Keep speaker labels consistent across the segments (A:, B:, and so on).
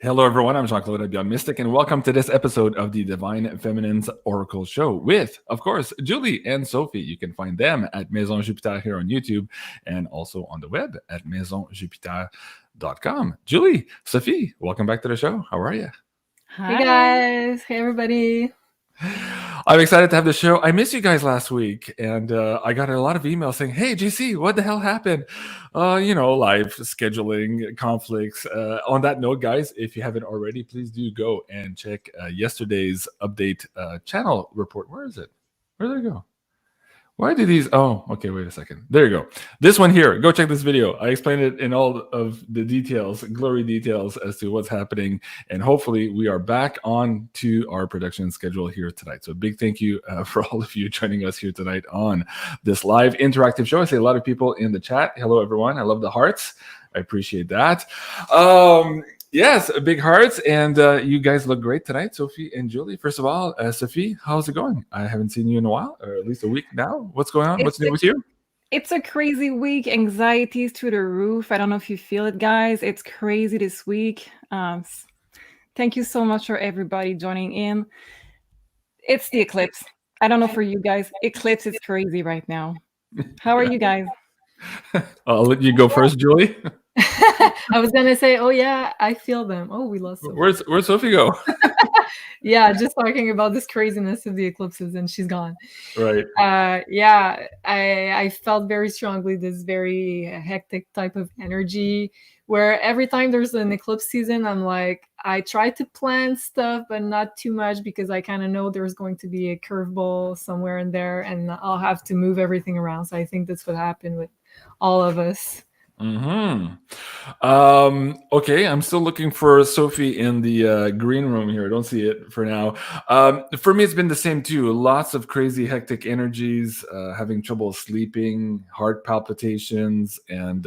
A: Hello, everyone. I'm Jean-Claude BeyondMystic, and welcome to this episode of the Divine Feminine's Oracle Show with, of course, Julie and Sophie. You can find them at Maison Jupiter here on YouTube and also on the web at maisonjupiter.com. Julie, Sophie, welcome back to the show. How are you?
B: Hi. Hey, guys. Hey, everybody.
A: I'm excited to have the show. I missed you guys last week, and I got a lot of emails saying, "Hey, JC, what the hell happened?" Live scheduling conflicts. On that note, guys, if you haven't already, please do go and check yesterday's update channel report. Where is it? Where did it go? Why do these? Oh, okay. Wait a second. There you go. This one here. Go check this video. I explained it in all of the details, glory details as to what's happening. And hopefully we are back on to our production schedule here tonight. So a big thank you for all of you joining us here tonight on this live interactive show. I see a lot of people in the chat. Hello, everyone. I love the hearts. I appreciate that. Yes, big hearts, and you guys look great tonight, Sophie and Julie. First of all, Sophie, how's it going? I haven't seen you in a while, or at least a week now. What's going on? What's new with you?
B: It's a crazy week. Anxieties through the roof. I don't know if you feel it, guys. It's crazy this week. Thank you so much for everybody joining in. It's the eclipse. I don't know for you guys. Eclipse is crazy right now. How are you guys?
A: I'll let you go first, Julie.
C: I was gonna say, oh yeah, I feel them. Oh, we lost Sophie.
A: Where's Sophie go?
C: Yeah, just talking about this craziness of the eclipses, and she's gone.
A: Right.
C: Yeah, I felt very strongly this very hectic type of energy where every time there's an eclipse season, I'm like, I try to plan stuff, but not too much because I kind of know there's going to be a curveball somewhere in there, and I'll have to move everything around. So I think that's what happened with all of us.
A: Okay, I'm still looking for Sophie in the green room here. I don't see it for now. For me, it's been the same too. Lots of crazy, hectic energies, having trouble sleeping, heart palpitations, and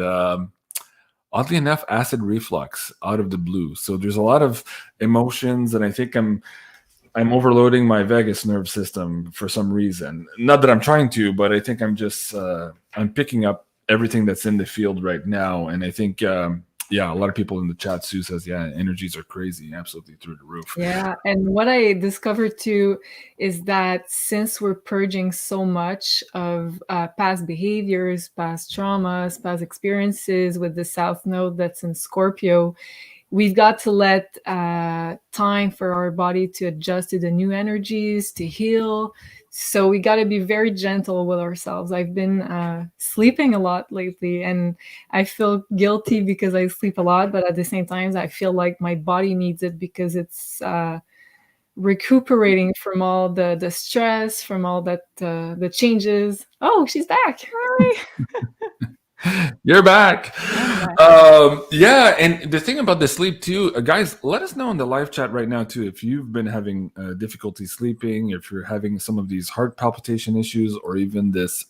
A: oddly enough, acid reflux out of the blue. So there's a lot of emotions, and I think I'm overloading my vagus nerve system for some reason. Not that I'm trying to, but I think I'm just I'm picking up everything that's in the field right now. And I think, a lot of people in the chat, Sue says, energies are crazy, absolutely through the roof.
C: Yeah. And what I discovered too is that since we're purging so much of past behaviors, past traumas, past experiences with the South Node that's in Scorpio, we've got to let time for our body to adjust to the new energies, to heal. So we got to be very gentle with ourselves. I've been sleeping a lot lately, and I feel guilty because I sleep a lot, but at the same time, I feel like my body needs it because it's recuperating from all the stress, from all that the changes. Oh, she's back. Hi.
A: You're back. And the thing about the sleep too, guys, let us know in the live chat right now too if you've been having difficulty sleeping, if you're having some of these heart palpitation issues, or even this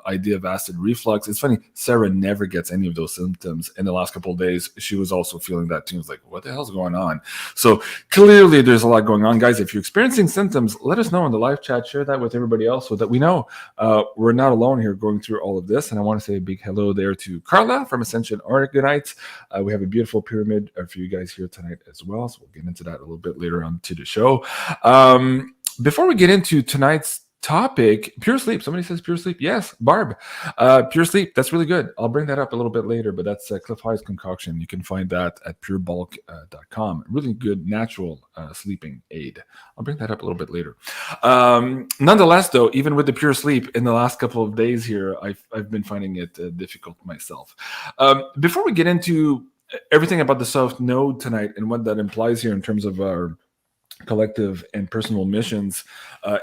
A: idea of acid reflux. It's funny, Sarah never gets any of those symptoms. In the last couple of days, she was also feeling that too. It's like, what the hell's going on? So clearly there's a lot going on, guys. If you're experiencing symptoms, let us know in the live chat. Share that with everybody else so that we know we're not alone here going through all of this. And I want to say a big hello there to Carla from Ascension Argonite. We have a beautiful pyramid for you guys here tonight as well, so we'll get into that a little bit later on to the show. Before we get into tonight's topic, pure sleep. Somebody says pure sleep. Yes, Barb. Pure sleep. That's really good. I'll bring that up a little bit later, but that's Cliff High's concoction. You can find that at purebulk.com. Really good natural sleeping aid. I'll bring that up a little bit later. Nonetheless, though, even with the pure sleep in the last couple of days here, I've been finding it difficult myself. Before we get into everything about the South Node tonight and what that implies here in terms of our collective and personal missions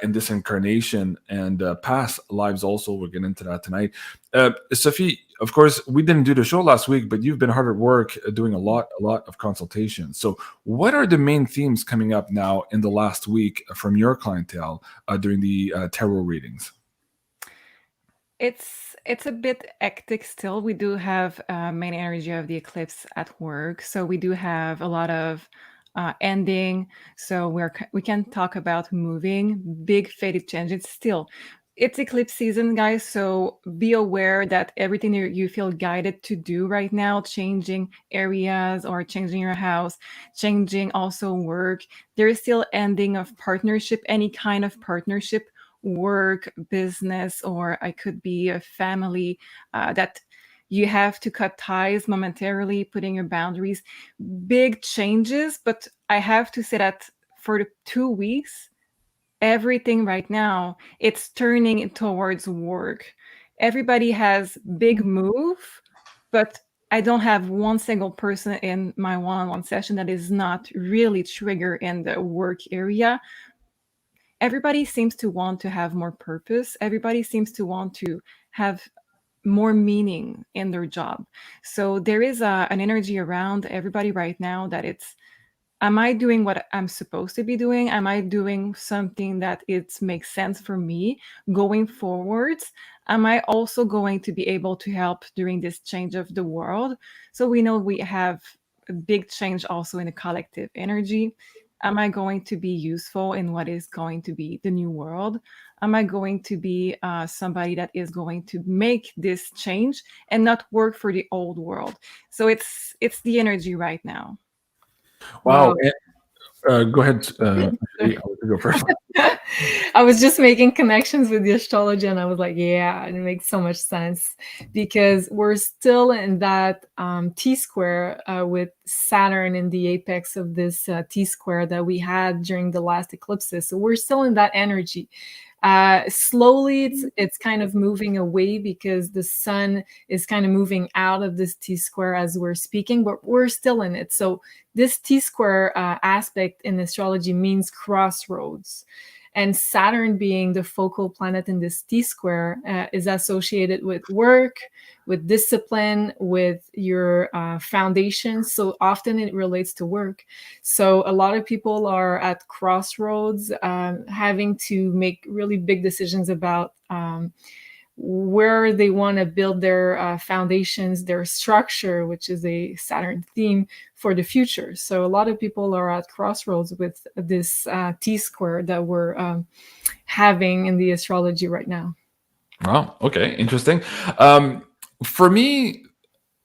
A: in this incarnation and past lives also, we'll get into that tonight. Sophie, of course, we didn't do the show last week, but you've been hard at work doing a lot of consultations. So what are the main themes coming up now in the last week from your clientele during the tarot readings?
B: It's a bit hectic still. We do have main energy of the eclipse at work, so we do have a lot of ending. So we can talk about moving, big fated changes. Still, it's eclipse season, guys, so be aware that everything you feel guided to do right now, changing areas or changing your house, changing also work, there's still ending of partnership, any kind of partnership, work, business, or I could be a family, that you have to cut ties momentarily, putting your boundaries, big changes. But I have to say that for the 2 weeks, everything right now, it's turning towards work. Everybody has big move, but I don't have one single person in my one-on-one session that is not really triggered in the work area. Everybody seems to want to have more purpose. Everybody seems to want to have more meaning in their job. So there is an energy around everybody right now that it's, am I doing what I'm supposed to be doing? Am I doing something that it makes sense for me going forwards? Am I also going to be able to help during this change of the world? So we know we have a big change also in the collective energy. Am I going to be useful in what is going to be the new world? Am I going to be somebody that is going to make this change and not work for the old world? So it's the energy right now.
A: Wow.
C: Wow.
A: Go ahead. I'll let you go first.
C: I was just making connections with the astrology, and I was like, yeah, it makes so much sense, because we're still in that T-square with Saturn in the apex of this T-square that we had during the last eclipses. So we're still in that energy. Slowly it's kind of moving away because the sun is kind of moving out of this T-square as we're speaking, but we're still in it. So this T-square aspect in astrology means crossroads. And Saturn, being the focal planet in this T-square, is associated with work, with discipline, with your foundation. So often it relates to work. So a lot of people are at crossroads, having to make really big decisions about where they want to build their foundations, their structure, which is a Saturn theme for the future. So a lot of people are at crossroads with this T-square that we're having in the astrology right now.
A: Wow. Okay. Interesting. For me,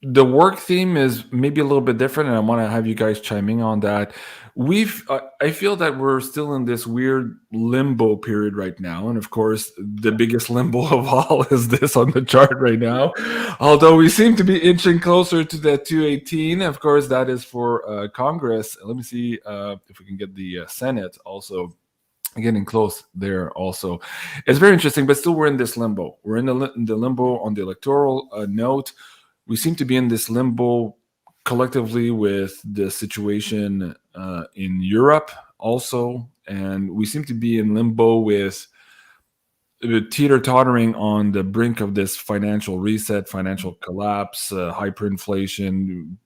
A: the work theme is maybe a little bit different, and I want to have you guys chiming on that. I feel that we're still in this weird limbo period right now, and of course, the biggest limbo of all is this on the chart right now. Although we seem to be inching closer to that 218, of course, that is for Congress. Let me see if we can get the Senate also getting close there also. It's very interesting, but still we're in this limbo. We're in the limbo on the electoral note. We seem to be in this limbo collectively with the situation in Europe also, and we seem to be in limbo with teeter-tottering on the brink of this financial reset, financial collapse, hyperinflation.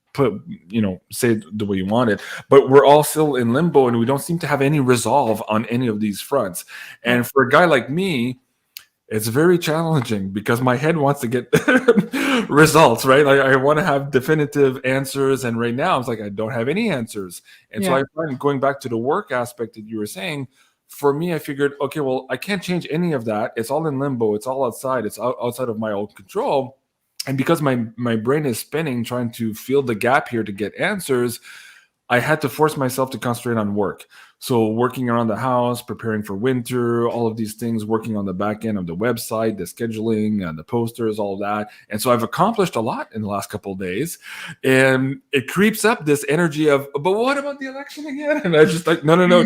A: Say it the way you want it, but we're all still in limbo, and we don't seem to have any resolve on any of these fronts. And for a guy like me, it's very challenging because my head wants to get results, right? Like I want to have definitive answers, and right now it's like I don't have any answers. And so I find, going back to the work aspect that you were saying, for me, I figured, okay, well, I can't change any of that. It's all in limbo. It's all outside. It's outside of my own control. And because my brain is spinning, trying to fill the gap here to get answers, I had to force myself to concentrate on work. So working around the house, preparing for winter, all of these things, working on the back end of the website, the scheduling, the posters, all of that. And so I've accomplished a lot in the last couple of days. And it creeps up this energy of, but what about the election again? And I just like, no,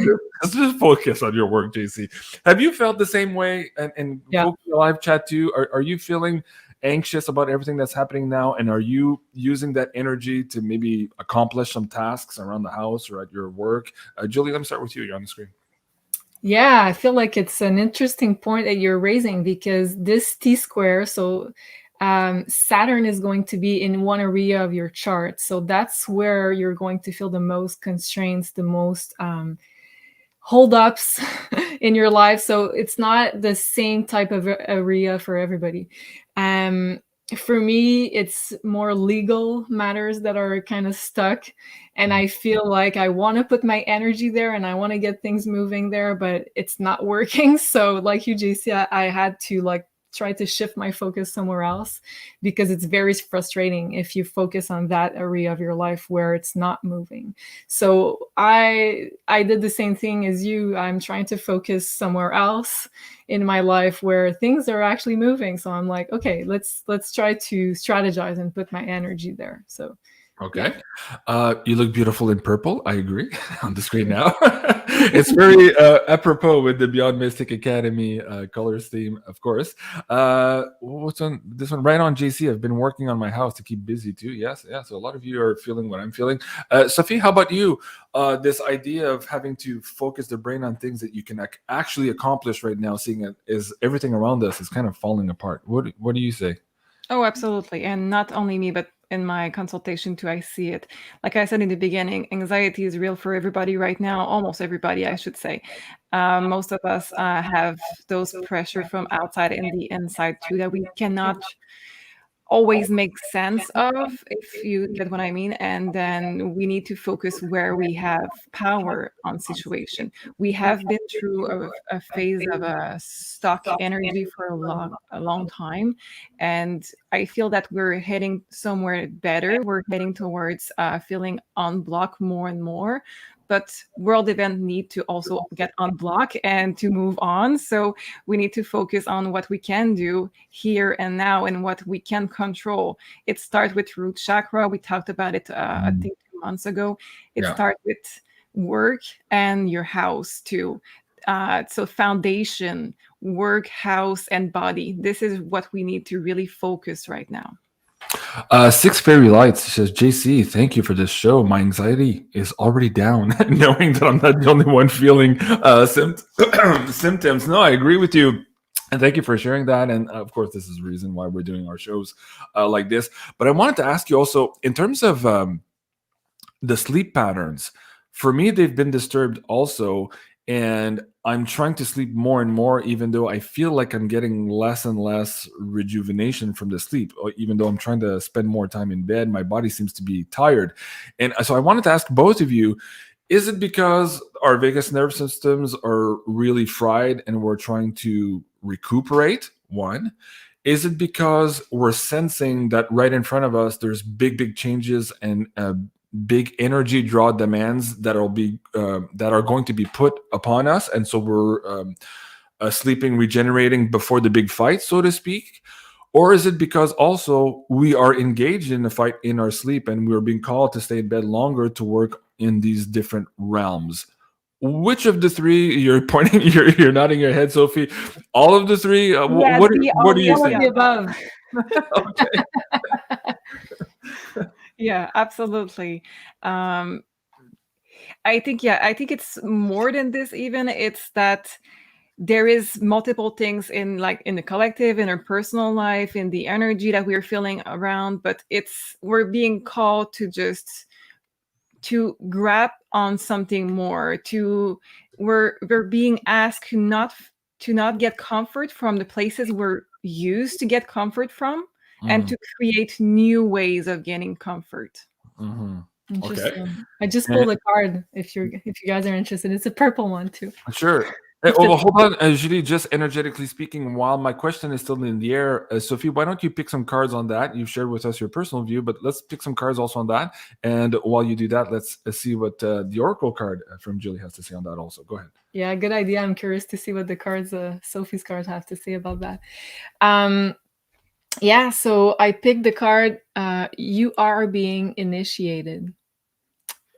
A: just focus on your work, JC. Have you felt the same way? And folks in the live chat too, are you feeling anxious about everything that's happening now, and are you using that energy to maybe accomplish some tasks around the house or at your work? Julie, let me start with you. You're on the screen.
C: Yeah, I feel like it's an interesting point that you're raising, because this T-square, so Saturn is going to be in one area of your chart. So that's where you're going to feel the most constraints, the most holdups in your life. So it's not the same type of area for everybody. for me, it's more legal matters that are kind of stuck. And I feel like I want to put my energy there and I want to get things moving there, but it's not working. So like you, JC, I had to like try to shift my focus somewhere else, because it's very frustrating if you focus on that area of your life where it's not moving. So I did the same thing as you. I'm trying to focus somewhere else in my life where things are actually moving. So I'm like, okay, let's try to strategize and put my energy there. So
A: Okay. You look beautiful in purple. I agree. On the screen now. It's very apropos with the Beyond Mystic Academy colors theme, of course. What's on this one? Right on, JC. I've been working on my house to keep busy too. Yes. Yeah. So a lot of you are feeling what I'm feeling. Sophie, how about you? This idea of having to focus the brain on things that you can actually accomplish right now, seeing it is everything around us is kind of falling apart. What do you say?
B: Oh, absolutely. And not only me, but in my consultation too, I see it. Like I said in the beginning, anxiety is real for everybody right now, almost everybody, I should say. Most of us have those pressure from outside and the inside too that we cannot always make sense of, if you get what I mean. And then we need to focus where we have power on situation. We have been through a phase of a stuck energy for a long time. And I feel that we're heading somewhere better. We're heading towards feeling unblocked more and more. But world events need to also get unblocked and to move on. So we need to focus on what we can do here and now and what we can control. It starts with root chakra. We talked about it, I think, 2 months ago. It starts with work and your house too. So foundation, work, house, and body. This is what we need to really focus right now.
A: Six Fairy Lights says, JC, thank you for this show. My anxiety is already down, knowing that I'm not the only one feeling symptoms. No, I agree with you. And thank you for sharing that. And of course, this is the reason why we're doing our shows like this. But I wanted to ask you also, in terms of the sleep patterns, for me, they've been disturbed also. And I'm trying to sleep more and more, even though I feel like I'm getting less and less rejuvenation from the sleep. Or even though I'm trying to spend more time in bed, my body seems to be tired. And so I wanted to ask both of you, is it because our vagus nerve systems are really fried and we're trying to recuperate? One. Is it because we're sensing that right in front of us, there's big changes and big energy draw demands that are going to be put upon us, and so we're sleeping, regenerating before the big fight, so to speak? Or is it because also we are engaged in a fight in our sleep and we're being called to stay in bed longer to work in these different realms? Which of the three? You're pointing, you're nodding your head, Sophie. All of the three? What do you
C: all
A: think?
C: of the above.
A: Okay.
B: Yeah, absolutely. I think it's more than this even. It's that there is multiple things in the collective, in our personal life, in the energy that we're feeling around, but we're being called to grab on something more, we're being asked to not get comfort from the places we're used to get comfort from, and to create new ways of getting comfort.
C: Interesting.
A: Okay.
C: I just pulled a card if you guys are interested. It's a purple one too.
A: Sure. Well, hold on, Julie, just energetically speaking, while my question is still in the air, Sophie, why don't you pick some cards on that? You've shared with us your personal view, but let's pick some cards also on that. And while you do that, let's see what the Oracle card from Julie has to say on that also. Go ahead.
C: Yeah, good idea. I'm curious to see what the cards, Sophie's cards, have to say about that. Yeah, so I picked the card, you are being initiated.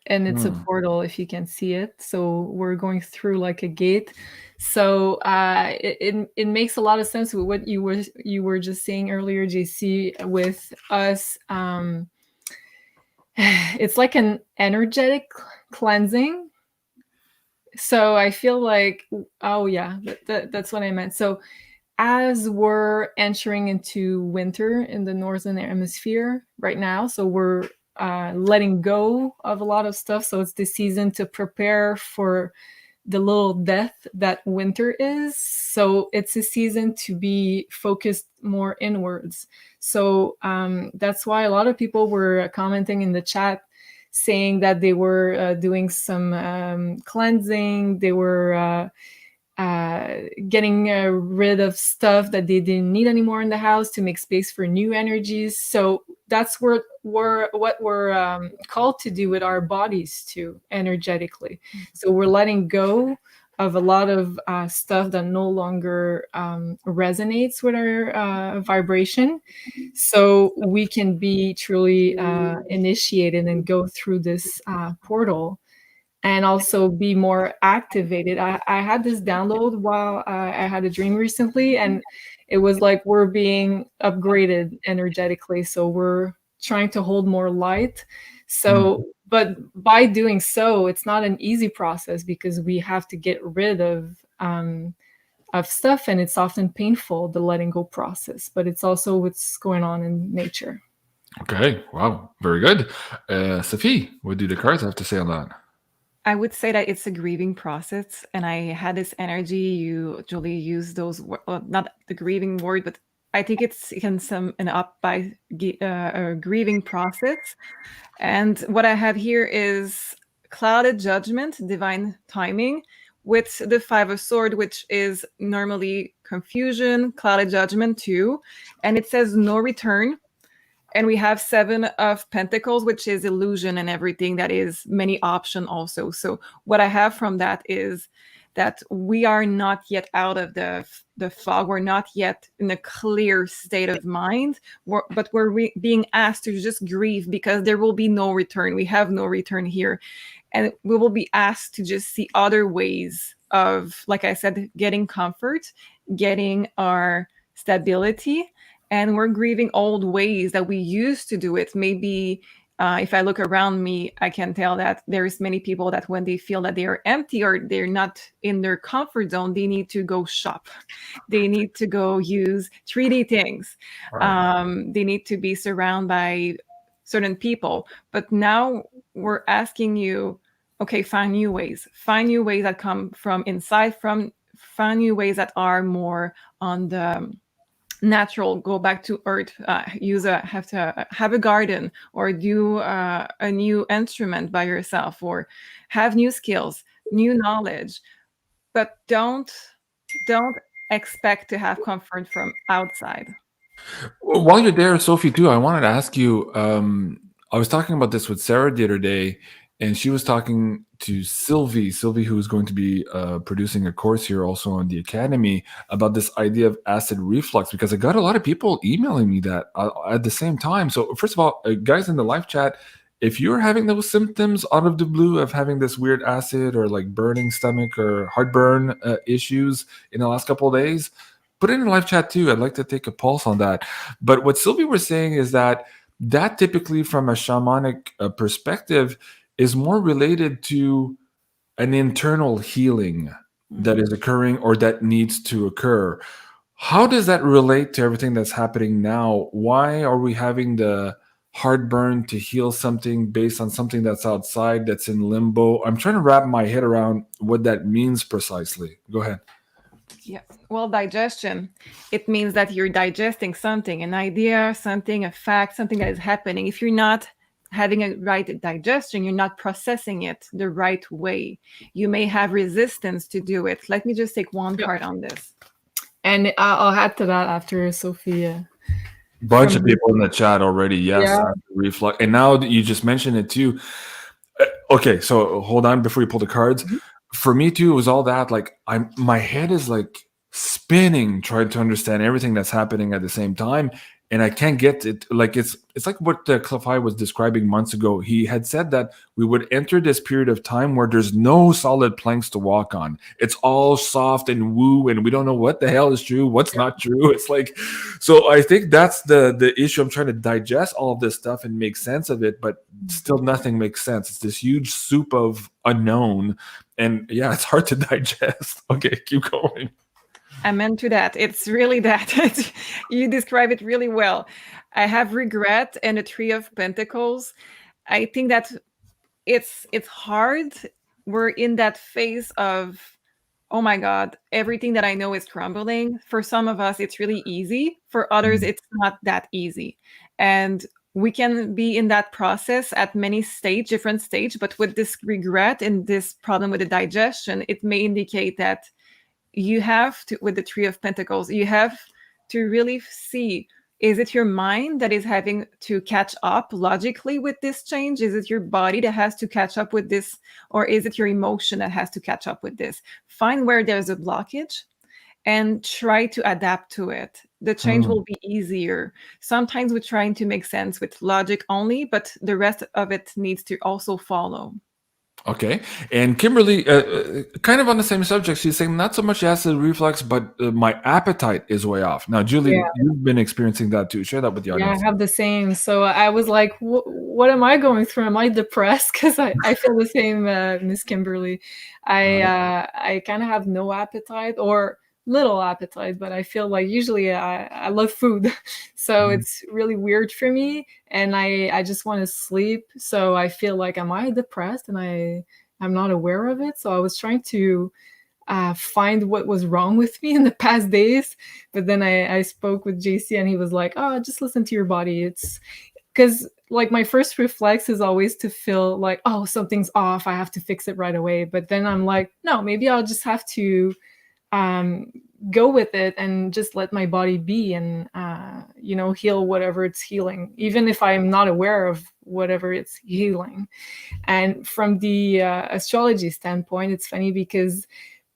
C: And it's a portal, if you can see it. So we're going through like a gate. So it makes a lot of sense with what you were just saying earlier, JC, with us. It's like an energetic cleansing. So I feel like, oh yeah, that's what I meant. So as we're entering into winter in the northern hemisphere right now, so we're letting go of a lot of stuff. So it's the season to prepare for the little death that winter is. So it's a season to be focused more inwards. So that's why a lot of people were commenting in the chat saying that they were doing some cleansing. They were getting rid of stuff that they didn't need anymore in the house to make space for new energies. So that's what we're called to do with our bodies too, energetically. So we're letting go of a lot of stuff that no longer resonates with our vibration, so we can be truly initiated and go through this portal and also be more activated. I had this download while I had a dream recently, and it was like we're being upgraded energetically. So we're trying to hold more light. So, but by doing so, it's not an easy process because we have to get rid of stuff, and it's often painful, the letting go process. But it's also what's going on in nature.
A: Okay. Wow. Very good. Sophie, what do the cards have to say on that?
B: I would say that it's a grieving process, and I had this energy. You, Julie, used those not the grieving word, but I think it can sum up by a grieving process. And what I have here is clouded judgment, divine timing, with the Five of Swords, which is normally confusion, clouded judgment too, and it says no return. And we have Seven of Pentacles, which is illusion and everything that is many option also. So what I have from that is that we are not yet out of the fog. We're not yet in a clear state of mind, but we're being asked to just grieve because there will be no return. We have no return here. And we will be asked to just see other ways of, like I said, getting comfort, getting our stability. And we're grieving old ways that we used to do it. Maybe if I look around me, I can tell that there's many people that when they feel that they are empty or they're not in their comfort zone, they need to go shop. They need to go use 3D things. Right. They need to be surrounded by certain people. But now we're asking you, okay, find new ways that come from inside, find new ways that are more on the natural, go back to earth, have to have a garden or do a new instrument by yourself or have new skills, new knowledge, but don't expect to have comfort from outside.
A: While you're there, Sophie, too, I wanted to ask you, I was talking about this with Sarah the other day, and she was talking to Sylvie, who's going to be producing a course here also on the Academy about this idea of acid reflux, because I got a lot of people emailing me that at the same time. So first of all, guys in the live chat, if you're having those symptoms out of the blue of having this weird acid or like burning stomach or heartburn issues in the last couple of days, put it in the live chat too. I'd like to take a pulse on that. But what Sylvie was saying is that typically from a shamanic perspective is more related to an internal healing that is occurring or that needs to occur. How does that relate to everything that's happening now? Why are we having the heartburn to heal something based on something that's outside, that's in limbo? I'm trying to wrap my head around what that means precisely. Go ahead.
B: Yeah. Well, digestion, it means that you're digesting something, an idea, something, a fact, something that is happening. If you're not having a right digestion, you're not processing it the right way. You may have resistance to do it. Let me just take one part on this.
C: And I'll add to that after Sophie.
A: Bunch of people in the chat already. Yes, yeah. Reflux. And now that you just mentioned it too. Okay, so hold on before you pull the cards. Mm-hmm. For me too, it was all that. Like my head is like spinning, trying to understand everything that's happening at the same time. And I can't get it. Like it's like what Clefai was describing months ago. He had said that we would enter this period of time where there's no solid planks to walk on. It's all soft and woo, and we don't know what the hell is true, what's not true. It's like, so I think that's the issue. I'm trying to digest all of this stuff and make sense of it, but still nothing makes sense. It's this huge soup of unknown, and yeah, it's hard to digest. Okay, keep going.
B: I'm into that. It's really that. You describe it really well. I have regret and the Three of Pentacles. I think that it's hard we're in that phase of, oh my God, everything that I know is crumbling. For some of us, it's really easy. For others, it's not that easy. And we can be in that process at many different stage, but with this regret and this problem with the digestion, it may indicate that you have to, with the Three of Pentacles, you have to really see, is it your mind that is having to catch up logically with this change? Is it your body that has to catch up with this? Or is it your emotion that has to catch up with this? Find where there's a blockage and try to adapt to it. The change will be easier. Sometimes we're trying to make sense with logic only, but the rest of it needs to also follow.
A: Okay. And Kimberly, kind of on the same subject, she's saying not so much acid reflux, but my appetite is way off. Now, Julie,
C: Yeah.
A: you've been experiencing that too. Share that with the
C: Yeah,
A: audience.
C: I have the same. So I was like, what am I going through? Am I depressed? Because I feel the same, Miss Kimberly. I kind of have no appetite or little appetite, but I feel like usually I love food. So it's really weird for me. And I just want to sleep. So I feel like, am I depressed? And I'm not aware of it. So I was trying to find what was wrong with me in the past days. But then I spoke with JC and he was like, oh, just listen to your body. It's because like my first reflex is always to feel like, oh, something's off. I have to fix it right away. But then I'm like, no, maybe I'll just have to go with it and just let my body be and, heal whatever it's healing, even if I'm not aware of whatever it's healing. And from the astrology standpoint, it's funny because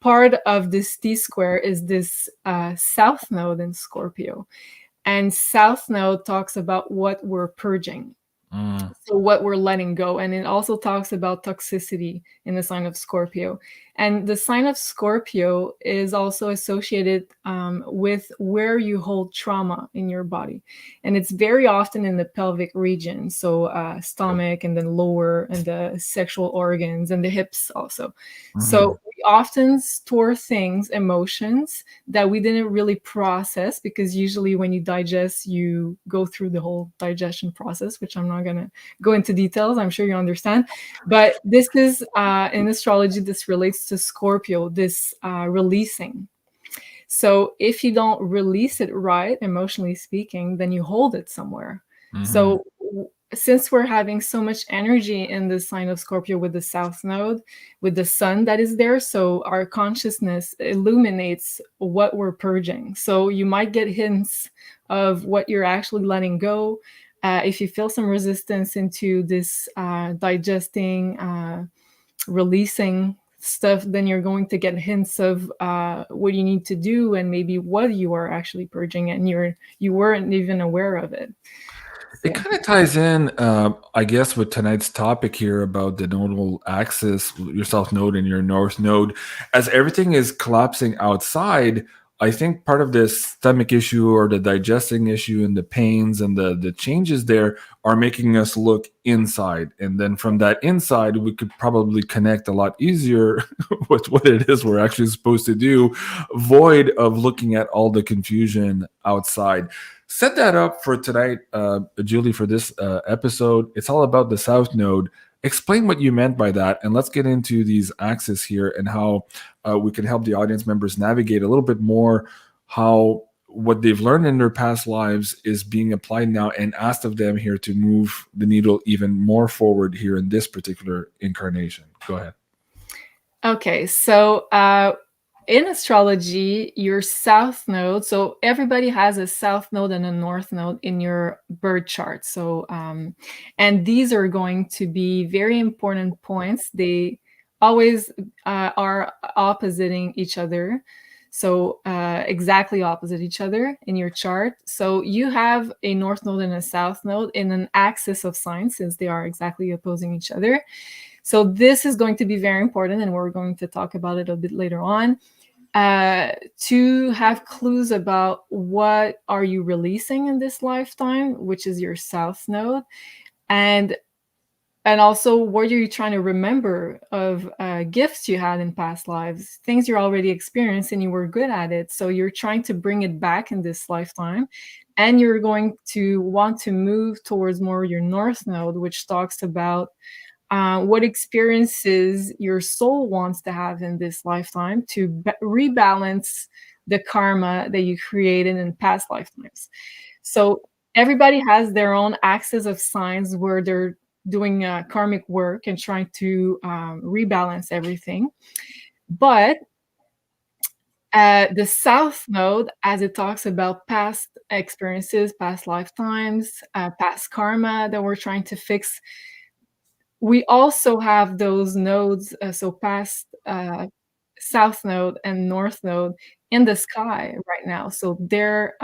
C: part of this T-square is this South Node in Scorpio. And South Node talks about what we're purging. So what we're letting go. And it also talks about toxicity in the sign of Scorpio. And the sign of Scorpio is also associated with where you hold trauma in your body. And it's very often in the pelvic region. So stomach and then lower and the sexual organs and the hips also. So we often store things, emotions that we didn't really process, because usually when you digest, you go through the whole digestion process, which I'm not going to go into details. I'm sure you understand. But this is, in astrology, this relates to Scorpio, this releasing. So if you don't release it right, emotionally speaking, then you hold it somewhere. So since we're having so much energy in the sign of Scorpio with the South Node, with the sun that is there, so our consciousness illuminates what we're purging. So you might get hints of what you're actually letting go. If you feel some resistance into this digesting, releasing stuff, then you're going to get hints of what you need to do and maybe what you are actually purging, and you weren't even aware of it.
A: It kind of ties in, I guess, with tonight's topic here about the nodal axis, your South Node and your North Node. As everything is collapsing outside, I think part of this stomach issue or the digesting issue and the pains and the changes there are making us look inside. And then from that inside, we could probably connect a lot easier with what it is we're actually supposed to do, void of looking at all the confusion outside. Set that up for tonight, Julie, for this episode. It's all about the South Node. Explain what you meant by that, and let's get into these axes here and how we can help the audience members navigate a little bit more how what they've learned in their past lives is being applied now and asked of them here to move the needle even more forward here in this particular incarnation. Go ahead.
C: Okay, so in astrology, your South Node, so everybody has a South Node and a North Node in your birth chart. So, and these are going to be very important points. They always are oppositing each other. So exactly opposite each other in your chart. So you have a North Node and a South Node in an axis of signs, since they are exactly opposing each other. So this is going to be very important, and we're going to talk about it a bit later on. To have clues about what are you releasing in this lifetime, which is your South Node, and also what are you trying to remember of gifts you had in past lives, things you're already experienced and you were good at it, so you're trying to bring it back in this lifetime. And you're going to want to move towards more your North Node, which talks about what experiences your soul wants to have in this lifetime to rebalance the karma that you created in past lifetimes. So everybody has their own axis of signs where they're doing karmic work and trying to rebalance everything. But the South Node, as it talks about past experiences, past lifetimes, past karma that we're trying to fix, we also have those nodes, so past South Node and North Node in the sky right now. So they're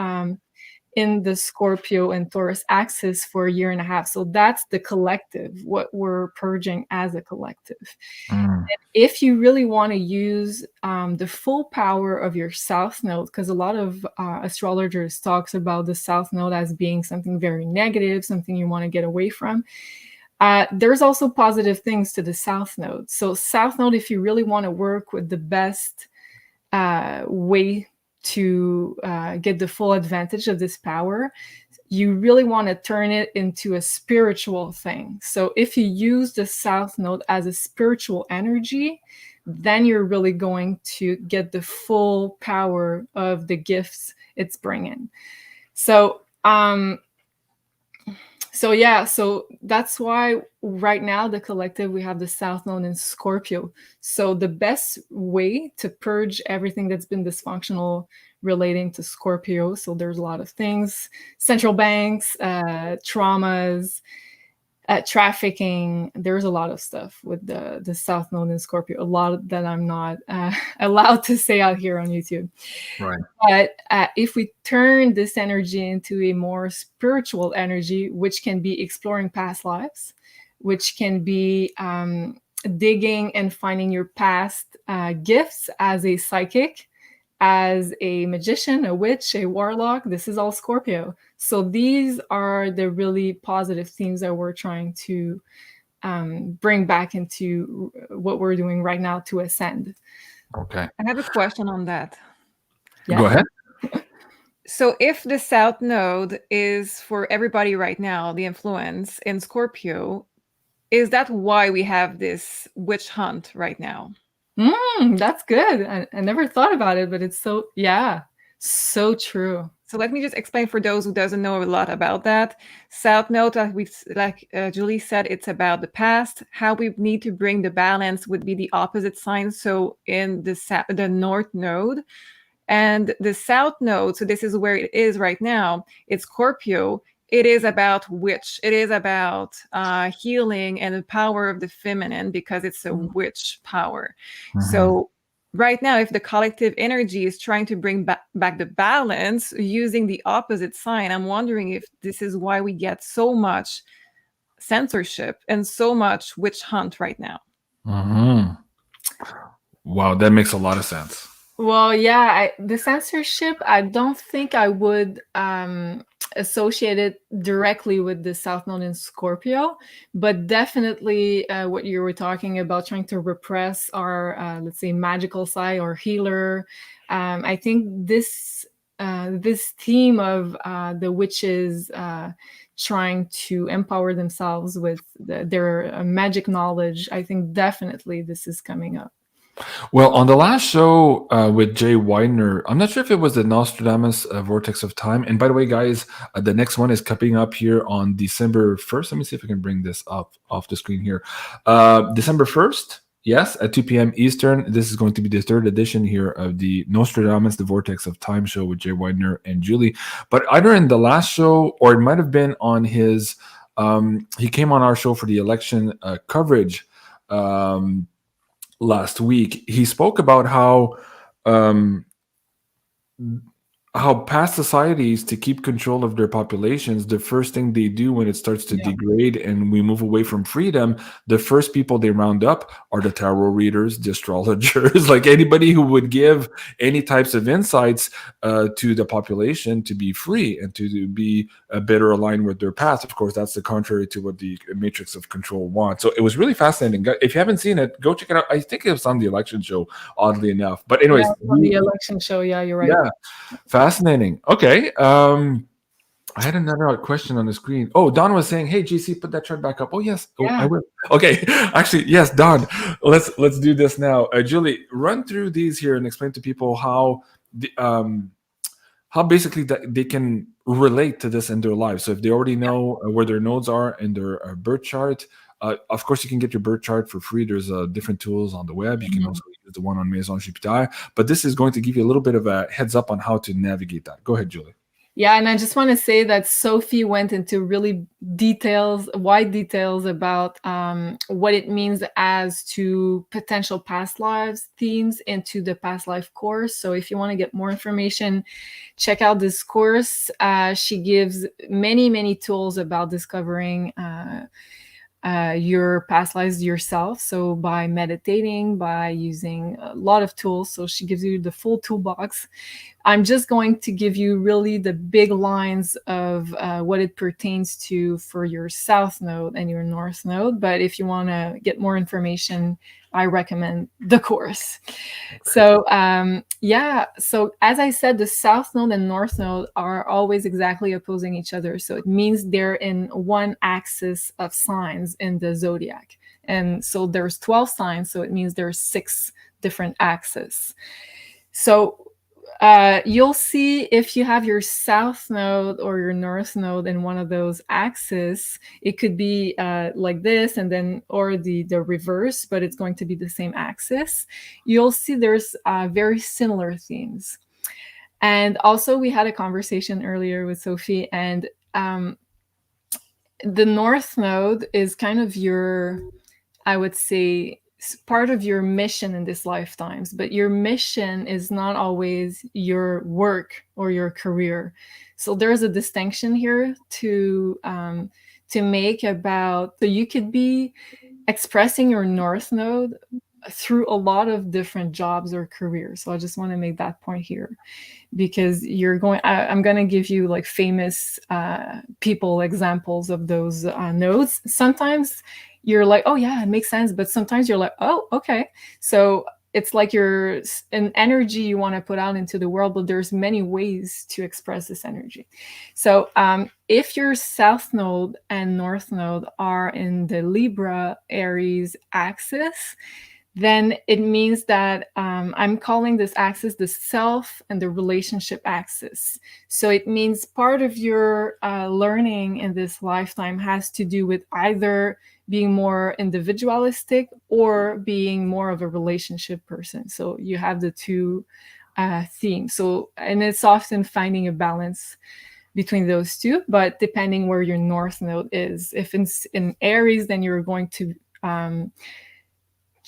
C: in the Scorpio and Taurus axis for a year and a half. So that's the collective, what we're purging as a collective. And if you really want to use the full power of your South Node, because a lot of astrologers talks about the South Node as being something very negative, something you want to get away from. There's also positive things to the South Node. So South Node, if you really want to work with the best way to get the full advantage of this power, you really want to turn it into a spiritual thing. So if you use the South Node as a spiritual energy, then you're really going to get the full power of the gifts it's bringing. So so that's why right now the collective, we have the South Node in Scorpio. So the best way to purge everything that's been dysfunctional relating to Scorpio, so there's a lot of things, central banks, traumas, trafficking, there's a lot of stuff with the South Node in Scorpio, a lot that I'm not allowed to say out here on YouTube.
A: Right.
C: But if we turn this energy into a more spiritual energy, which can be exploring past lives, which can be digging and finding your past gifts as a psychic, as a magician, a witch, a warlock, this is all Scorpio. So these are the really positive themes that we're trying to bring back into what we're doing right now to ascend.
A: Okay.
B: I have a question on that.
C: Yeah.
A: Go ahead.
B: So if the South Node is for everybody right now, the influence in Scorpio, is that why we have this witch hunt right now?
C: That's good. I never thought about it, but it's so, yeah, so true.
B: So let me just explain for those who doesn't know a lot about that. South Node, like Julie said, it's about the past. How we need to bring the balance would be the opposite sign. So in the North Node and the South Node, so this is where it is right now, it's Scorpio. It is about witch. It is about healing and the power of the feminine, because it's a witch power. So right now, if the collective energy is trying to bring back the balance using the opposite sign, I'm wondering if this is why we get so much censorship and so much witch hunt right now.
A: Wow, that makes a lot of sense.
C: Well, yeah, the censorship, I don't think I would associate it directly with the South Node in Scorpio, but definitely what you were talking about, trying to repress our, let's say, magical side or healer. I think this theme of the witches trying to empower themselves with their magic knowledge, I think definitely this is coming up.
A: Well, on the last show with Jay Widener, I'm not sure if it was the Nostradamus Vortex of Time. And by the way, guys, the next one is coming up here on December 1st. Let me see if I can bring this up off the screen here. December 1st, yes, at 2 p.m. Eastern. This is going to be the third edition here of the Nostradamus, the Vortex of Time show with Jay Widener and Julie. But either in the last show or it might have been on his, he came on our show for the election coverage last week. He spoke about how past societies, to keep control of their populations, the first thing they do when it starts to degrade and we move away from freedom, the first people they round up are the tarot readers, the astrologers, like anybody who would give any types of insights to the population to be free and to be better aligned with their past. Of course, that's the contrary to what the matrix of control wants. So it was really fascinating. If you haven't seen it, go check it out. I think it was on the election show, oddly enough. But anyways,
C: on the election show, yeah, you're right.
A: Yeah. Fascinating. Okay. I had another question on the screen. Oh, Don was saying, "Hey, GC, put that chart back up." Oh, yes. Oh,
C: Yeah.
A: I will. Okay, actually, yes, Don. Let's do this now. Julie, run through these here and explain to people how basically that they can relate to this in their lives. So if they already know where their nodes are in their birth chart, of course you can get your birth chart for free. There's different tools on the web. You can also use the one on MAISON Jupiter. But this is going to give you a little bit of a heads up on how to navigate that. Go ahead, Julie.
C: Yeah, and I just want to say that Sophie went into really wide details about what it means as to potential past lives themes into the past life course. So if you want to get more information, check out this course. She gives many tools about discovering your past lives yourself. So by meditating, by using a lot of tools. So she gives you the full toolbox. I'm just going to give you really the big lines of what it pertains to for your south node and your north node. But if you want to get more information, I recommend the course. So yeah, so as I said, the south node and north node are always exactly opposing each other. So it means they're in one axis of signs in the zodiac. And so there's 12 signs, so it means there's 6 different axes. So you'll see if you have your south node or your north node in one of those axes, it could be like this, and then or the reverse, but it's going to be the same axis. You'll see there's very similar themes. And also we had a conversation earlier with Sophie, and the north node is kind of your, I would say, part of your mission in this lifetimes, but your mission is not always your work or your career. So there's a distinction here to make about, so you could be expressing your north node through a lot of different jobs or careers. So I just want to make that point here, because you're going, I'm going to give you like famous people examples of those nodes. Sometimes you're like, oh yeah, it makes sense. But sometimes you're like, oh, okay. So it's like you're an energy you want to put out into the world, but there's many ways to express this energy. So if your south node and north node are in the Libra Aries axis, then it means that I'm calling this axis the self and the relationship axis. So it means part of your learning in this lifetime has to do with either being more individualistic or being more of a relationship person. So you have the two themes. So, and it's often finding a balance between those two, but depending where your north node is. If it's in Aries, then you're going to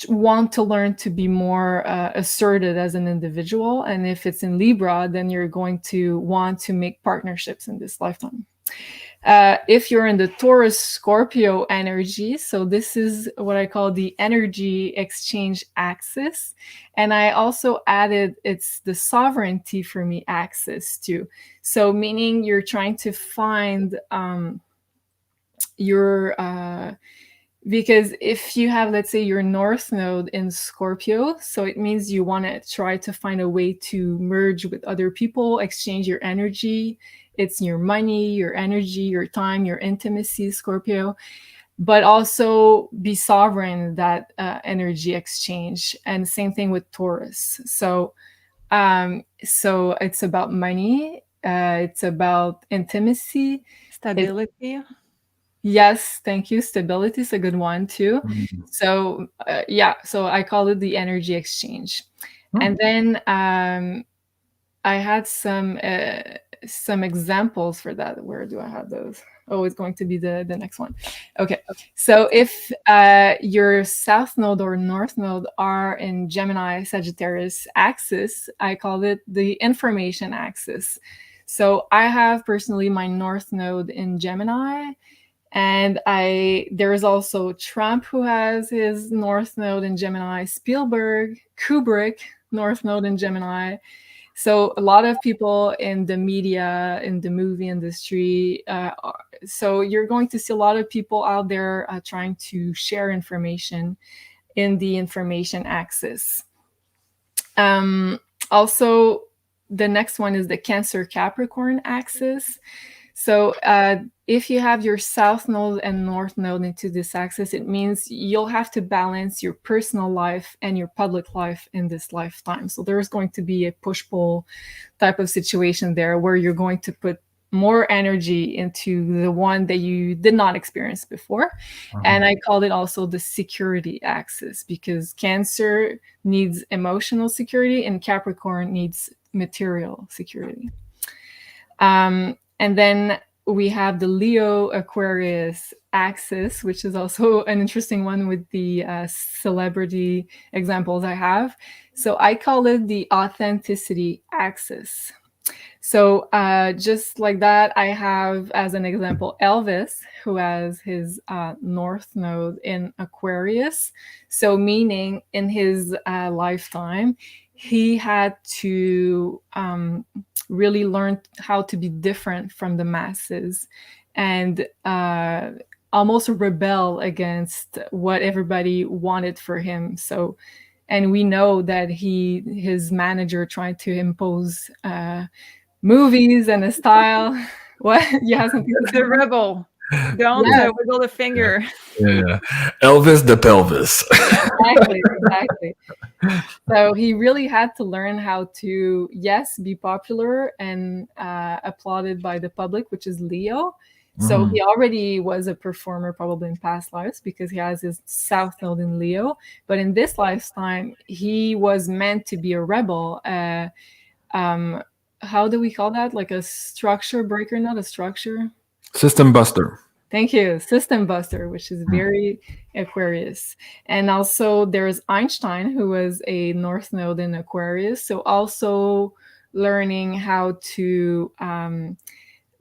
C: want to learn to be more assertive as an individual. And if it's in Libra, then you're going to want to make partnerships in this lifetime. If you're in the Taurus Scorpio energy, so this is what I call the energy exchange axis. And I also added, it's the sovereignty for me axis too. So meaning you're trying to find because if you have, let's say, your north node in Scorpio, so it means you want to try to find a way to merge with other people, exchange your energy. It's your money, your energy, your time, your intimacy, Scorpio, but also be sovereign in that energy exchange. And same thing with Taurus. So it's about money. It's about intimacy.
B: Stability.
C: Yes, thank you. Stability is a good one too.
A: Mm-hmm.
C: So yeah, so I call it the energy exchange.
A: Hmm.
C: And then I had some examples for that. Where do I have those? Oh, it's going to be the next one. Okay. So if your south node or north node are in Gemini Sagittarius axis, I call it the information axis. So I have personally my north node in Gemini. And there's also Trump, who has his north node in Gemini, Spielberg, Kubrick, north node in Gemini. So a lot of people in the media, in the movie industry. So you're going to see a lot of people out there trying to share information in the information axis. Also, the next one is the Cancer Capricorn axis. So if you have your south node and north node into this axis, it means you'll have to balance your personal life and your public life in this lifetime. So there's going to be a push-pull type of situation there where you're going to put more energy into the one that you did not experience before. And I called it also the security axis, because Cancer needs emotional security and Capricorn needs material security. And then we have the Leo Aquarius axis, which is also an interesting one with the celebrity examples I have. So I call it the authenticity axis. So just like that, I have as an example Elvis, who has his north node in Aquarius. So meaning in his lifetime, he had to really learn how to be different from the masses and almost rebel against what everybody wanted for him. So, and we know that his manager tried to impose movies and a style. What? You have something to say?
B: The rebel. Don't wiggle the finger.
A: Yeah. Elvis the pelvis.
C: Exactly. So he really had to learn how to, yes, be popular and applauded by the public, which is Leo. So he already was a performer probably in past lives because he has his south node in Leo. But in this lifetime, he was meant to be a rebel. How do we call that? Like a structure breaker, not a structure?
A: System buster.
C: Thank you. System buster, which is very Aquarius. And also there's Einstein, who was a north node in Aquarius. So also learning how to,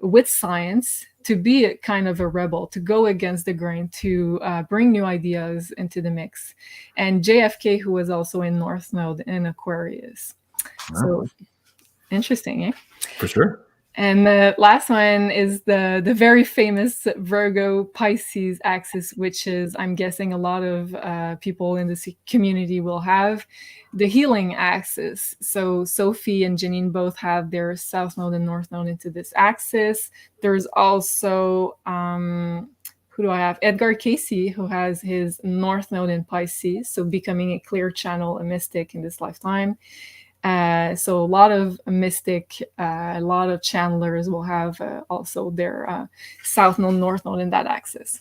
C: with science, to be a kind of a rebel, to go against the grain, to bring new ideas into the mix. And JFK, who was also in north node in Aquarius. So interesting, eh?
A: For sure.
C: And the last one is the very famous Virgo Pisces axis, which is, I'm guessing, a lot of people in this community will have the healing axis. So Sophie and Janine both have their south node and north node into this axis. There's also, who do I have? Edgar Casey, who has his north node in Pisces. So becoming a clear channel, a mystic in this lifetime. So a lot of mystic, a lot of channelers will have also their south node, north node in that axis.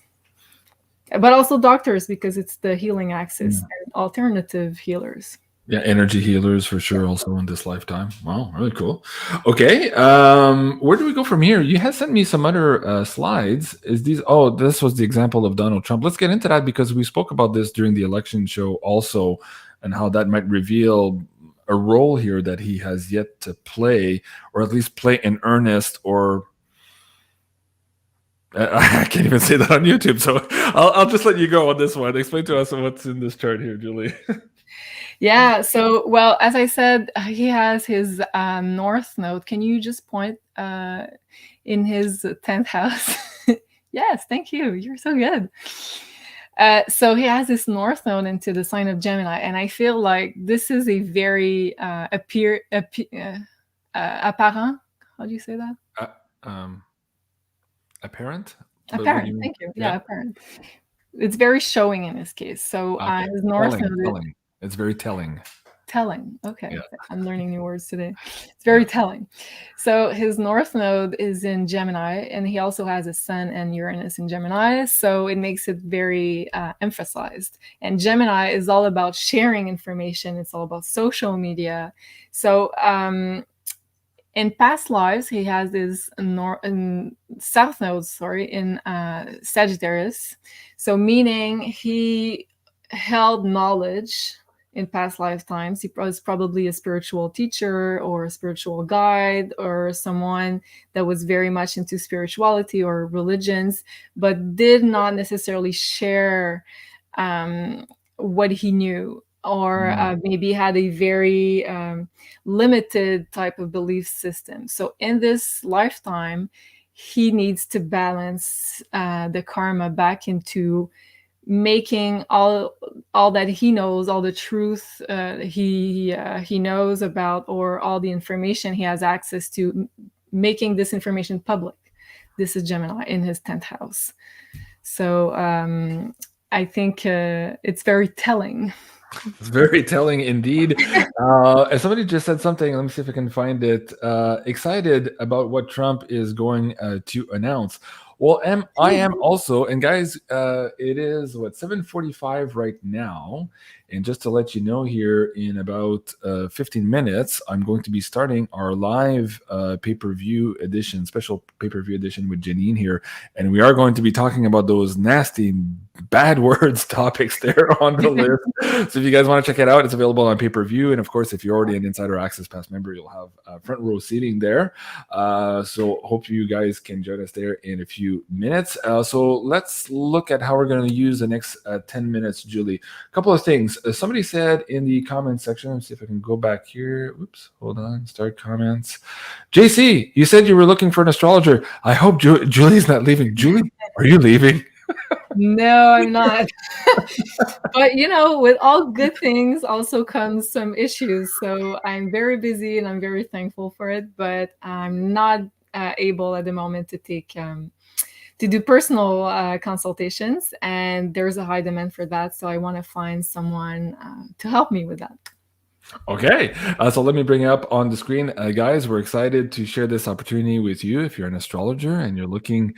C: But also doctors, because it's the healing axis, and alternative healers.
A: Yeah, energy healers for sure also in this lifetime. Wow, really cool. Okay, where do we go from here? You had sent me some other slides. Is these, oh, this was the example of Donald Trump. Let's get into that because we spoke about this during the election show also, and how that might reveal a role here that he has yet to play, or at least play in earnest, or I can't even say that on YouTube, so I'll just let you go on this one. Explain to us what's in this chart here, Julie.
C: Yeah, so, well, as I said, he has his north node. Can you just point in his 10th house? Yes, thank you. You're so good. So he has this north node into the sign of Gemini, and I feel like this is a very apparent. How do you say that?
A: Apparent.
C: Apparent. Thank you. Yeah, apparent. It's very showing in this case. So his north node.
A: It's very telling.
C: Telling. Okay.
A: Yeah.
C: I'm learning new words today. It's very telling. So his north node is in Gemini, and he also has a sun and Uranus in Gemini. So it makes it very emphasized. And Gemini is all about sharing information. It's all about social media. So in past lives, he has his south node, in Sagittarius. So meaning he held knowledge in past lifetimes. He was probably a spiritual teacher or a spiritual guide or someone that was very much into spirituality or religions, but did not necessarily share what he knew, or maybe had a very limited type of belief system. So in this lifetime, he needs to balance the karma back into making all that he knows, all the truth he knows about, or all the information he has access to, making this information public. this is Gemini in his 10th house. So I think it's very telling.
A: It's very telling indeed. And somebody just said something. Let me see if I can find it. Excited about what Trump is going to announce. Well, I am also, and guys, it is 7:45 right now, and just to let you know, here in about 15 minutes, I'm going to be starting our live pay-per-view edition, special pay-per-view edition with Janine here, and we are going to be talking about those nasty, bad words topics there on the list. So if you guys want to check it out, it's available on pay-per-view, and of course, if you're already an Insider Access Pass member, you'll have front row seating there. So hope you guys can join us there in a few minutes. So let's look at how we're going to use the next 10 minutes, Julie. A couple of things. Somebody said in the comment section, let's see if I can go back here. Oops, hold on. Start comments. JC, you said you were looking for an astrologer. I hope Julie's not leaving. Julie, are you leaving?
C: No, I'm not. But with all good things also comes some issues. So I'm very busy and I'm very thankful for it. But I'm not able at the moment to take to do personal consultations, and there's a high demand for that. So I want to find someone to help me with that.
A: Okay, so let me bring it up on the screen. Guys, we're excited to share this opportunity with you. If you're an astrologer and you're looking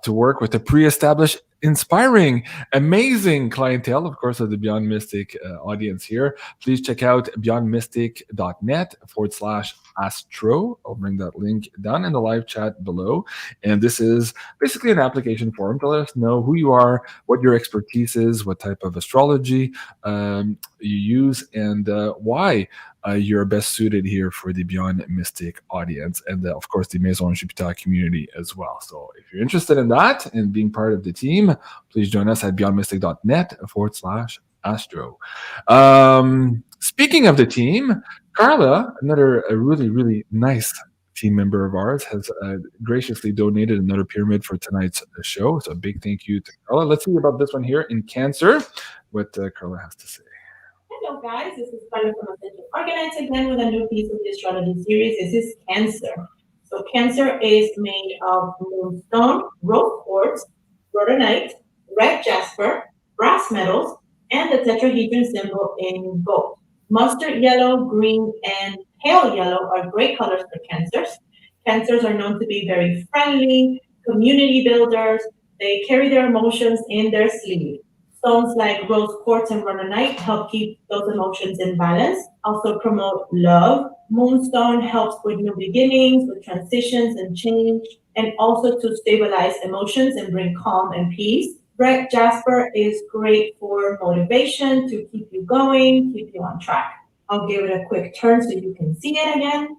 A: to work with a pre-established, inspiring, amazing clientele, of course, of the Beyond Mystic audience here, please check out beyondmystic.net/astro. I'll bring that link down in the live chat below. And this is basically an application form to let us know who you are, what your expertise is, what type of astrology you use, and why you're best suited here for the Beyond Mystic audience, and of course the MAISON Jupiter community as well. So if you're interested in that and being part of the team, please join us at beyondmystic.net/astro. Speaking of the team, Carla, another really, really nice team member of ours, has graciously donated another pyramid for tonight's show. So a big thank you to Carla. Let's see about this one here in Cancer, what Carla has to say.
D: Hello guys, this is Carla from Astrological Organized again with a new piece of the astrology series. This is Cancer. So Cancer is made of moonstone, rose quartz, rhodonite, red jasper, brass metals, and the tetrahedron symbol in gold. Mustard yellow, green, and pale yellow are great colors for Cancers. Cancers are known to be very friendly, community builders. They carry their emotions in their sleeve. Stones like rose quartz and rhodonite help keep those emotions in balance, also promote love. Moonstone helps with new beginnings, with transitions and change, and also to stabilize emotions and bring calm and peace. Red jasper is great for motivation, to keep you going, keep you on track. I'll give it a quick turn so you can see it again.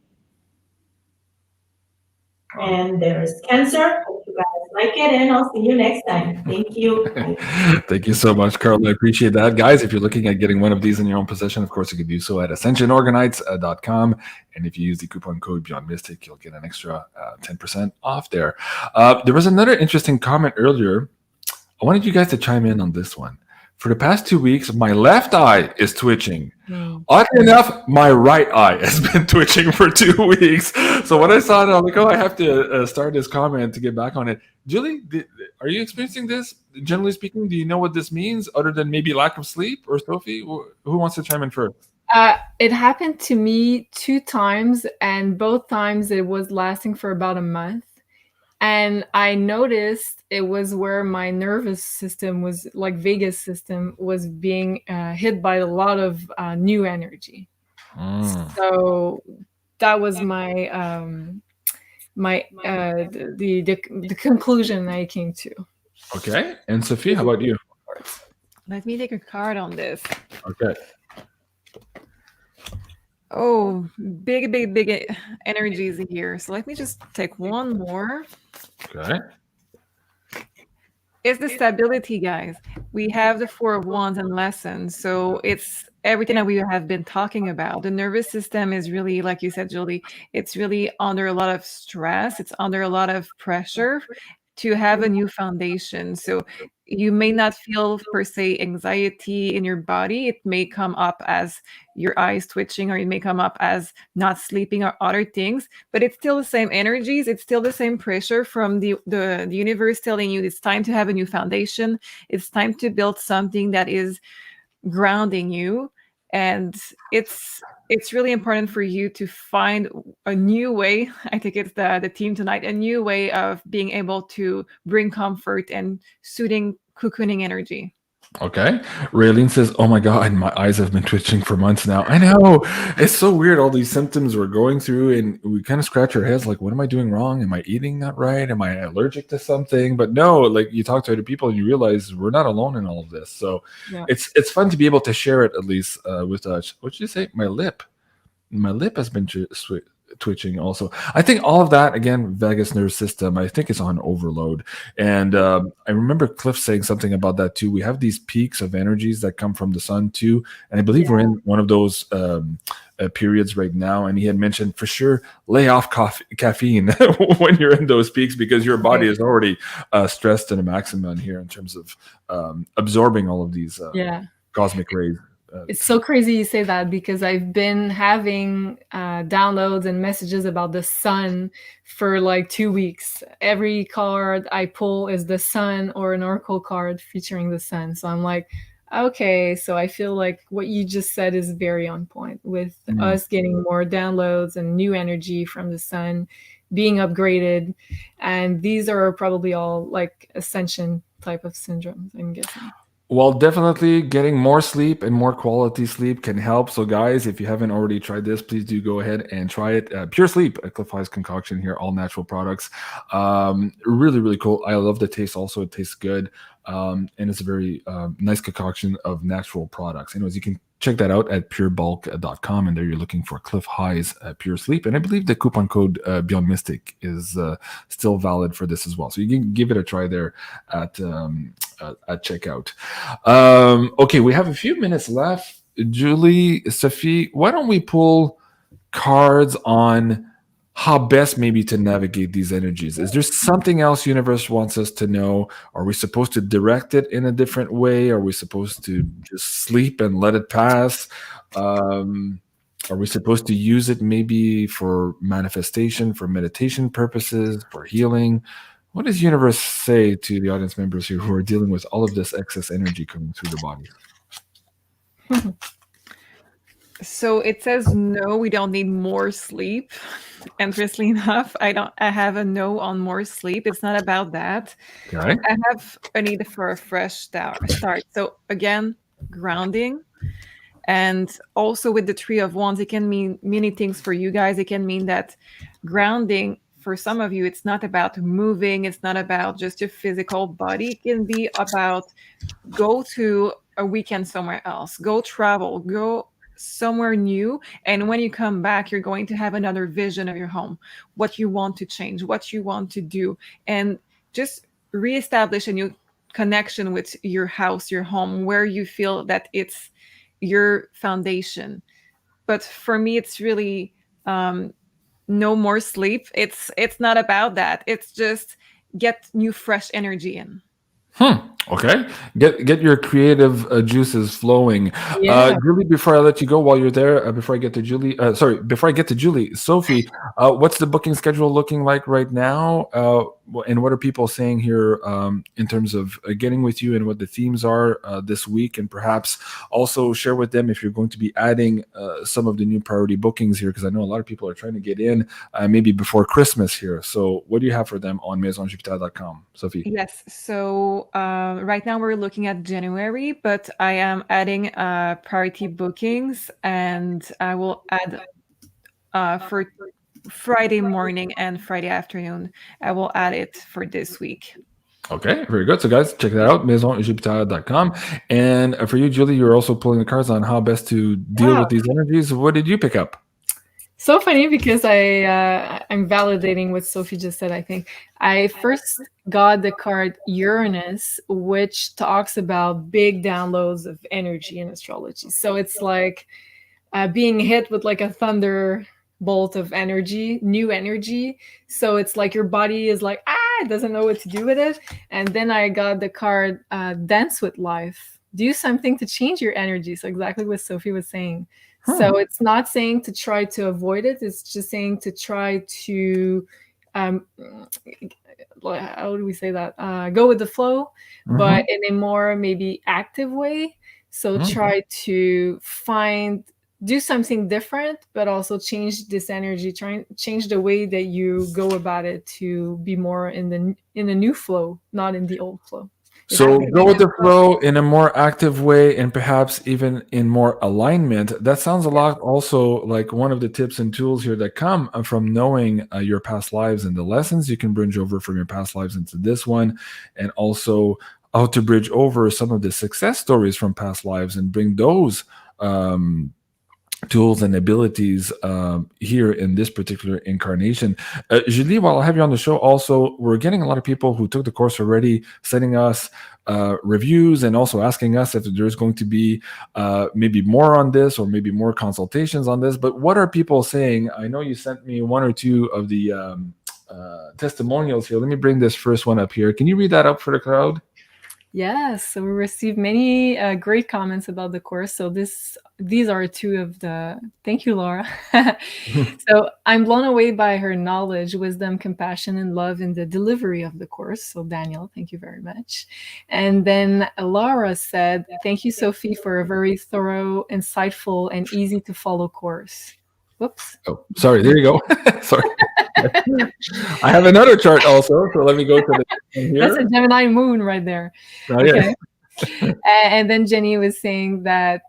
D: And there's Cancer. Hope you guys like it, and I'll see you next time. Thank you.
A: Thank you so much, Carla. I appreciate that. Guys, if you're looking at getting one of these in your own possession, of course, you can do so at ascensionorganites.com. And if you use the coupon code BeyondMystic, you'll get an extra 10% off there. There was another interesting comment earlier. I wanted you guys to chime in on this one. For the past 2 weeks, my left eye is twitching. Oddly enough, my right eye has been twitching for 2 weeks. So when I saw it, I'm like, oh, I have to start this comment to get back on it. Julie, are you experiencing this? Generally speaking, do you know what this means other than maybe lack of sleep? Or Sophie, who wants to chime in first?
C: It happened to me 2 times, and both times it was lasting for about a month. And I noticed it was where my nervous system was, like vagus system, was being hit by a lot of new energy. So that was my the conclusion I came to.
A: Okay. And Sophie, how about you?
B: Let me take a card on this.
A: Okay.
B: Oh, big energies here. So let me just take one more.
A: Okay.
B: It's the stability, guys. We have the 4 of Wands and lessons. So it's everything that we have been talking about. The nervous system is really, like you said, Julie, it's really under a lot of stress. It's under a lot of pressure. to have a new foundation. So you may not feel per se anxiety in your body. It may come up as your eyes twitching, or it may come up as not sleeping or other things, but it's still the same energies. It's still the same pressure from the universe telling you it's time to have a new foundation. It's time to build something that is grounding you. And it's really important for you to find a new way. I think it's the theme tonight, a new way of being able to bring comfort and soothing, cocooning energy.
A: Okay. Raylene says, "Oh my God, my eyes have been twitching for months now." I know. It's so weird. All these symptoms we're going through, and we kind of scratch our heads like, what am I doing wrong? Am I eating not right? Am I allergic to something? But no, like you talk to other people and you realize we're not alone in all of this. So it's fun to be able to share it, at least with what did you say? My lip has been twitching also. I think all of that, again, vagus nerve system, I think it's on overload. And I remember Cliff saying something about that too. We have these peaks of energies that come from the sun too. And I believe we're in one of those periods right now. And he had mentioned for sure, lay off caffeine when you're in those peaks, because your body is already stressed to the maximum here in terms of absorbing all of these cosmic rays.
C: It's so crazy you say that, because I've been having downloads and messages about the sun for like 2 weeks. Every card I pull is the sun or an oracle card featuring the sun. So I'm like, okay, so I feel like what you just said is very on point with us getting more downloads and new energy from the sun, being upgraded. And these are probably all like ascension type of syndromes, I'm guessing.
A: Well, definitely getting more sleep and more quality sleep can help. So guys, if you haven't already tried this, please do go ahead and try it. Pure Sleep, a Cliff High's concoction here, all natural products. Really, really cool. I love the taste also. It tastes good. And it's a very nice concoction of natural products. Anyways, you can check that out at purebulk.com, and there you're looking for Cliff High's Pure Sleep. And I believe the coupon code BeyondMystic is still valid for this as well. So you can give it a try there at checkout. Okay, we have a few minutes left. Julie, Sophie, why don't we pull cards on how best maybe to navigate these energies? Is there something else universe wants us to know? Are we supposed to direct it in a different way? Are we supposed to just sleep and let it pass? Are we supposed to use it maybe for manifestation, for meditation purposes, for healing? What does universe say to the audience members here who are dealing with all of this excess energy coming through the body?
B: So it says no, we don't need more sleep. Interestingly enough, I have a no on more sleep. It's not about that.
A: Okay.
B: I have a need for a fresh start. So again, grounding. And also with the Three of Wands, it can mean many things for you guys. It can mean that grounding, for some of you, it's not about moving. It's not about just your physical body. It can be about go to a weekend somewhere else, go travel, go somewhere new. And when you come back, you're going to have another vision of your home, what you want to change, what you want to do, and just reestablish a new connection with your house, your home, where you feel that it's your foundation. But for me, it's really no more sleep. It's not about that. It's just get new fresh energy in.
A: Okay. Get your creative juices flowing. Julie, before I let you go, while you're there, before I get to Julie, Sophie, what's the booking schedule looking like right now? And what are people saying here in terms of getting with you, and what the themes are this week? And perhaps also share with them if you're going to be adding some of the new priority bookings here, because I know a lot of people are trying to get in maybe before Christmas here. So what do you have for them on MAISONJupiter.com, Sophie?
B: Yes. So right now we're looking at January, but I am adding priority bookings, and I will add for Friday morning and Friday afternoon. I will add it for this week.
A: Okay, very good. So guys, check that out, MAISONJupiter.com. And for you, Julie, you're also pulling the cards on how best to deal with these energies. What did you pick up?
C: So funny, because I'm validating what Sophie just said. I think I first got the card Uranus, which talks about big downloads of energy in astrology. So it's like being hit with like a thunderbolt of energy, new energy. So it's like your body is like, doesn't know what to do with it. And then I got the card Dance with Life. Do something to change your energy. So exactly what Sophie was saying. So it's not saying to try to avoid it. It's just saying to try to, how do we say that? Go with the flow, but in a more maybe active way. So try to do something different, but also change this energy, change the way that you go about it to be more in the new flow, not in the old flow.
A: So go with the flow in a more active way, and perhaps even in more alignment. That sounds a lot also like one of the tips and tools here that come from knowing your past lives and the lessons you can bridge over from your past lives into this one, and also how to bridge over some of the success stories from past lives and bring those tools and abilities here in this particular incarnation. Julie, while I have you on the show, also, we're getting a lot of people who took the course already, sending us reviews and also asking us if there's going to be maybe more on this or maybe more consultations on this. But what are people saying? I know you sent me one or two of the testimonials here. Let me bring this first one up here. Can you read that up for the crowd?
C: Yes, so we received many great comments about the course. So these are two of the, thank you, Laura. So I'm blown away by her knowledge, wisdom, compassion, and love in the delivery of the course. So Daniel, thank you very much. And then Laura said, thank you, Sophie, for a very thorough, insightful, and easy to follow course. Whoops.
A: Oh, sorry. There you go. Sorry. I have another chart also, so let me go to the here.
C: That's a Gemini moon right there.
A: Oh, yeah.
C: Okay. And then Jenny was saying that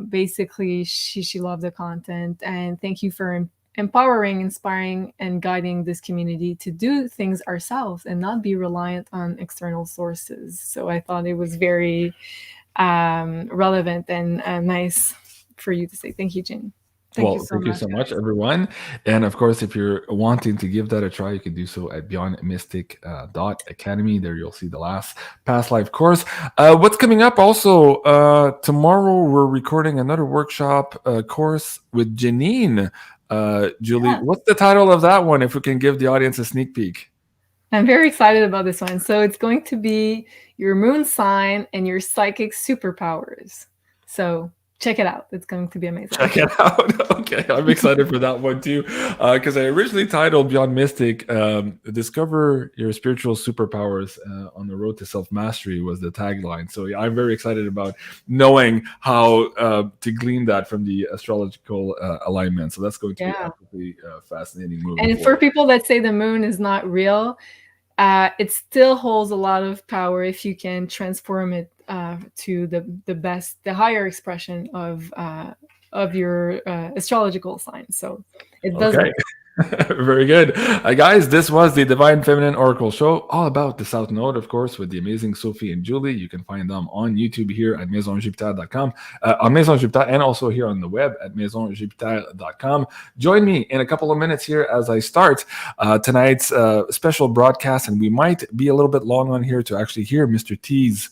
C: basically she loved the content, and thank you for empowering, inspiring, and guiding this community to do things ourselves and not be reliant on external sources. So I thought it was very relevant and nice for you to say. Thank you, Jenny.
A: Thank you so much, everyone. And of course, if you're wanting to give that a try, you can do so at BeyondMystic.academy. There you'll see the last past life course. What's coming up also, tomorrow we're recording another workshop course with Janine. Julie, what's the title of that one, if we can give the audience a sneak peek?
C: I'm very excited about this one. So it's going to be your moon sign and your psychic superpowers. So check it out. It's going to be amazing.
A: Check it out. Okay, I'm excited for that one too, because I originally titled Beyond Mystic, Discover Your Spiritual Superpowers on the Road to Self-Mastery was the tagline. So yeah, I'm very excited about knowing how to glean that from the astrological alignment. So that's going to be absolutely fascinating moving
C: And
A: forward.
C: for people that say the moon is not real, it still holds a lot of power if you can transform it to the higher expression of your astrological sign. So it does.
A: Okay. Very good. Guys, this was the Divine Feminine Oracle Show, all about the South Node, of course, with the amazing Sophie and Julie. You can find them on YouTube here at MaisonJupiter.com, on Maison Jupiter, and also here on the web at MaisonJupiter.com. Join me in a couple of minutes here as I start tonight's special broadcast, and we might be a little bit long on here to actually hear Mr. T's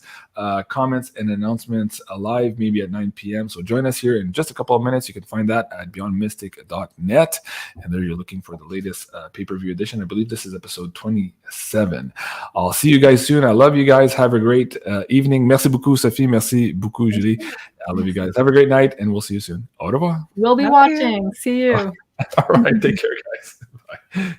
A: comments and announcements live, maybe at 9 p.m. So join us here in just a couple of minutes. You can find that at beyondmystic.net, and there you're looking for the latest pay-per-view edition. I believe this is episode 27. I'll see you guys soon. I love you guys. Have a great evening. Merci beaucoup, Sophie. Merci beaucoup, Julie. I love you guys. Have a great night, and we'll see you soon. Au revoir.
C: We'll be watching. See you.
A: All right. Take care, guys. Bye.